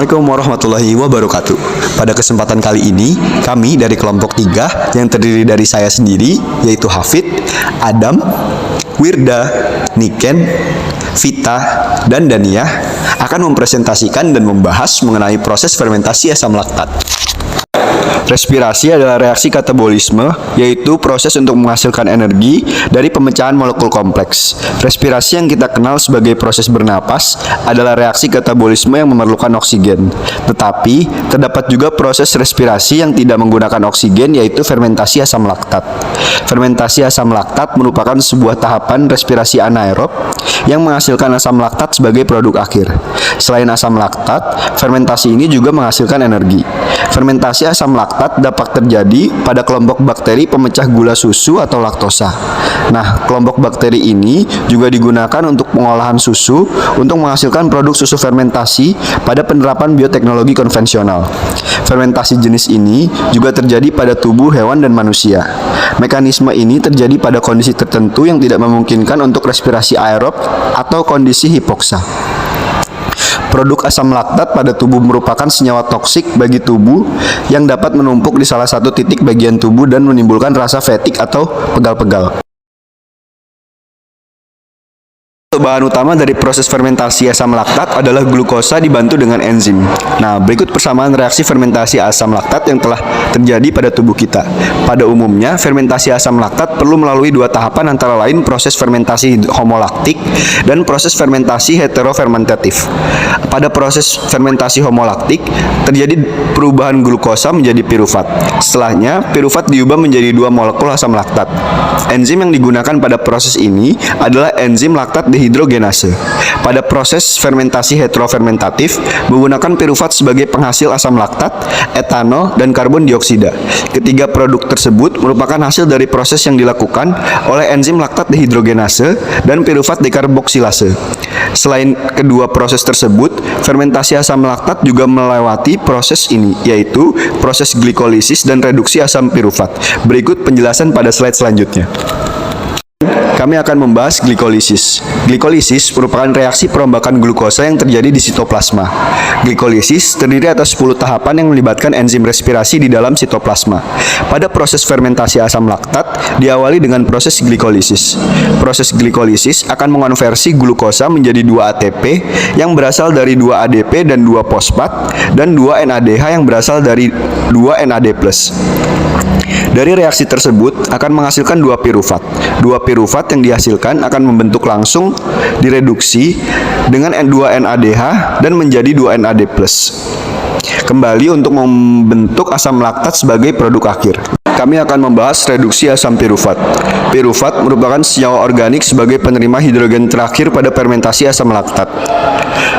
Assalamualaikum warahmatullahi wabarakatuh. Pada kesempatan kali ini, kami dari kelompok 3 yang terdiri dari saya sendiri, yaitu Hafid, Adam, Wirda, Niken, Vita, dan Daniah akan mempresentasikan dan membahas mengenai proses fermentasi asam laktat. Respirasi adalah reaksi katabolisme, yaitu proses untuk menghasilkan energi dari pemecahan molekul kompleks. Respirasi yang kita kenal sebagai proses bernapas adalah reaksi katabolisme yang memerlukan oksigen. Tetapi, terdapat juga proses respirasi yang tidak menggunakan oksigen, yaitu fermentasi asam laktat. Fermentasi asam laktat merupakan sebuah tahapan respirasi anaerob yang menghasilkan asam laktat sebagai produk akhir. Selain asam laktat, fermentasi ini juga menghasilkan energi. Fermentasi asam laktat dapat terjadi pada kelompok bakteri pemecah gula susu atau laktosa. Nah, kelompok bakteri ini juga digunakan untuk pengolahan susu untuk menghasilkan produk susu fermentasi pada penerapan bioteknologi konvensional. Fermentasi jenis ini juga terjadi pada tubuh hewan dan manusia. Mekanisme ini terjadi pada kondisi tertentu yang tidak memungkinkan untuk respirasi aerob atau kondisi hipoksa. Produk asam laktat pada tubuh merupakan senyawa toksik bagi tubuh yang dapat menumpuk di salah satu titik bagian tubuh dan menimbulkan rasa fatigue atau pegal-pegal. Bahan utama dari proses fermentasi asam laktat adalah glukosa dibantu dengan enzim. Nah, berikut persamaan reaksi fermentasi asam laktat yang telah terjadi pada tubuh kita. Pada umumnya, fermentasi asam laktat perlu melalui dua tahapan antara lain proses fermentasi homolaktik dan proses fermentasi heterofermentatif. Pada proses fermentasi homolaktik, terjadi perubahan glukosa menjadi pirufat. Setelahnya, pirufat diubah menjadi dua molekul asam laktat. Enzim yang digunakan pada proses ini adalah enzim laktat dehidrogenase. Pada proses fermentasi heterofermentatif, menggunakan pirufat sebagai penghasil asam laktat, etanol, dan karbon dioksida. Ketiga produk tersebut merupakan hasil dari proses yang dilakukan oleh enzim laktat dehidrogenase dan pirufat dekarboksilase. Selain kedua proses tersebut, fermentasi asam laktat juga melewati proses ini, yaitu proses glikolisis dan reduksi asam pirufat. Berikut penjelasan pada slide selanjutnya. Kami akan membahas glikolisis. Glikolisis merupakan reaksi perombakan glukosa yang terjadi di sitoplasma. Glikolisis terdiri atas 10 tahapan yang melibatkan enzim respirasi di dalam sitoplasma. Pada proses fermentasi asam laktat diawali dengan proses glikolisis. Proses glikolisis akan mengonversi glukosa menjadi 2 ATP yang berasal dari 2 ADP dan 2 fosfat dan 2 NADH yang berasal dari 2 NAD+. Dari reaksi tersebut akan menghasilkan 2 pirufat. 2 pirufat yang dihasilkan akan membentuk langsung direduksi dengan 2 NADH dan menjadi 2 NAD+. Kembali untuk membentuk asam laktat sebagai produk akhir. Kami akan membahas reduksi asam pirufat. Pirufat merupakan senyawa organik sebagai penerima hidrogen terakhir pada fermentasi asam laktat.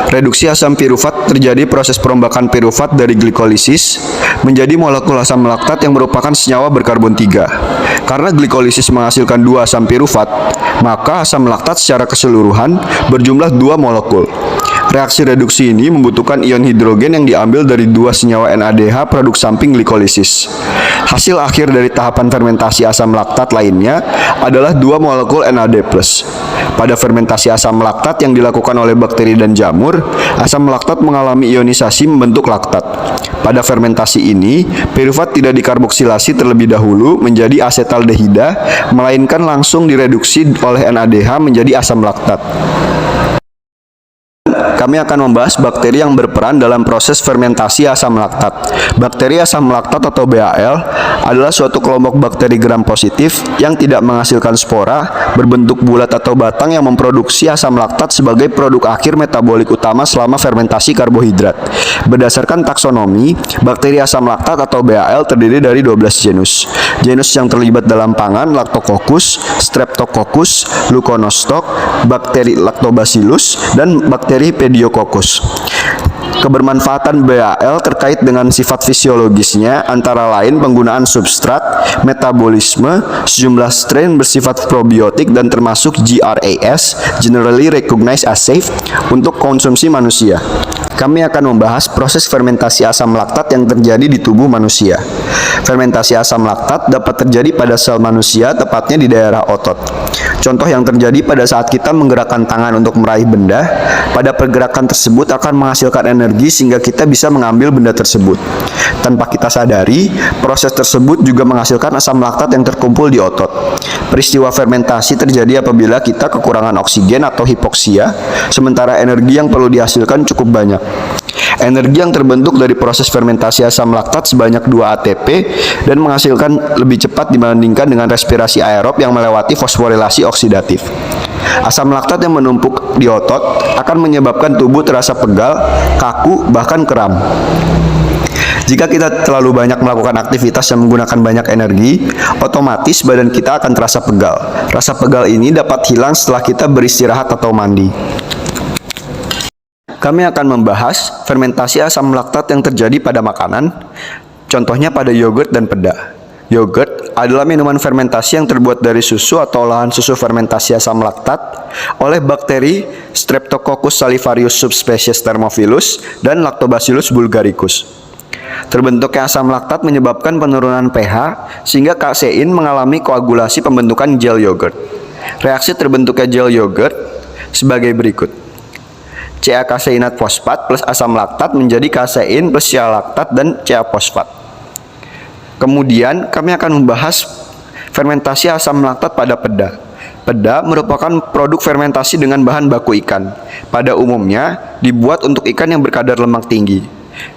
Reduksi asam pirufat terjadi proses perombakan pirufat dari glikolisis menjadi molekul asam laktat yang merupakan senyawa berkarbon 3. Karena glikolisis menghasilkan 2 asam pirufat, maka asam laktat secara keseluruhan berjumlah 2 molekul. Reaksi reduksi ini membutuhkan ion hidrogen yang diambil dari 2 senyawa NADH produk samping glikolisis. Hasil akhir dari tahapan fermentasi asam laktat lainnya adalah 2 molekul NAD+. Pada fermentasi asam laktat yang dilakukan oleh bakteri dan jamur, asam laktat mengalami ionisasi membentuk laktat. Pada fermentasi ini, pirufat tidak dikarboksilasi terlebih dahulu menjadi asetaldehida, melainkan langsung direduksi oleh NADH menjadi asam laktat. Kami akan membahas bakteri yang berperan dalam proses fermentasi asam laktat. Bakteri asam laktat atau BAL adalah suatu kelompok bakteri gram positif yang tidak menghasilkan spora, berbentuk bulat atau batang yang memproduksi asam laktat sebagai produk akhir metabolik utama selama fermentasi karbohidrat. Berdasarkan taksonomi, bakteri asam laktat atau BAL terdiri dari 12 genus. Genus yang terlibat dalam pangan Lactococcus, Streptococcus, Leuconostoc, bakteri Lactobacillus, dan bakteri Pediococcus. Kebermanfaatan BAL terkait dengan sifat fisiologisnya antara lain penggunaan substrat, metabolisme, sejumlah strain bersifat probiotik dan termasuk GRAS, Generally Recognized as Safe, untuk konsumsi manusia. Kami akan membahas proses fermentasi asam laktat yang terjadi di tubuh manusia. Fermentasi asam laktat dapat terjadi pada sel manusia, tepatnya di daerah otot. Contoh yang terjadi pada saat kita menggerakkan tangan untuk meraih benda, pada pergerakan tersebut akan menghasilkan energi sehingga kita bisa mengambil benda tersebut. Tanpa kita sadari, proses tersebut juga menghasilkan asam laktat yang terkumpul di otot. Peristiwa fermentasi terjadi apabila kita kekurangan oksigen atau hipoksia, sementara energi yang perlu dihasilkan cukup banyak. Energi yang terbentuk dari proses fermentasi asam laktat sebanyak 2 ATP dan menghasilkan lebih cepat dibandingkan dengan respirasi aerob yang melewati fosforilasi oksidatif. Asam laktat yang menumpuk di otot akan menyebabkan tubuh terasa pegal, kaku, bahkan kram. Jika kita terlalu banyak melakukan aktivitas yang menggunakan banyak energi, otomatis badan kita akan terasa pegal. Rasa pegal ini dapat hilang setelah kita beristirahat atau mandi. Kami akan membahas fermentasi asam laktat yang terjadi pada makanan, contohnya pada yogurt dan peda. Yogurt adalah minuman fermentasi yang terbuat dari susu atau olahan susu fermentasi asam laktat oleh bakteri Streptococcus salivarius subspesies Thermophilus dan Lactobacillus bulgaricus. Terbentuknya asam laktat menyebabkan penurunan pH sehingga kasein mengalami koagulasi pembentukan gel yogurt. Reaksi terbentuknya gel yogurt sebagai berikut. CA kaseinat fosfat plus asam laktat menjadi kasein plus CA laktat dan CA fosfat. Kemudian kami akan membahas fermentasi asam laktat pada peda. Peda merupakan produk fermentasi dengan bahan baku ikan. Pada umumnya dibuat untuk ikan yang berkadar lemak tinggi.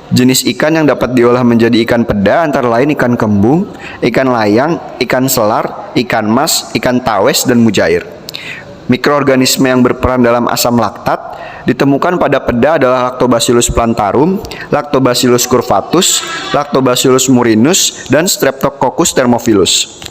Jenis ikan yang dapat diolah menjadi ikan peda antara lain ikan kembung, ikan layang, ikan selar, ikan mas, ikan tawes, dan mujair. Mikroorganisme yang berperan dalam asam laktat ditemukan pada peda adalah Lactobacillus plantarum, Lactobacillus curvatus, Lactobacillus murinus, dan Streptococcus thermophilus.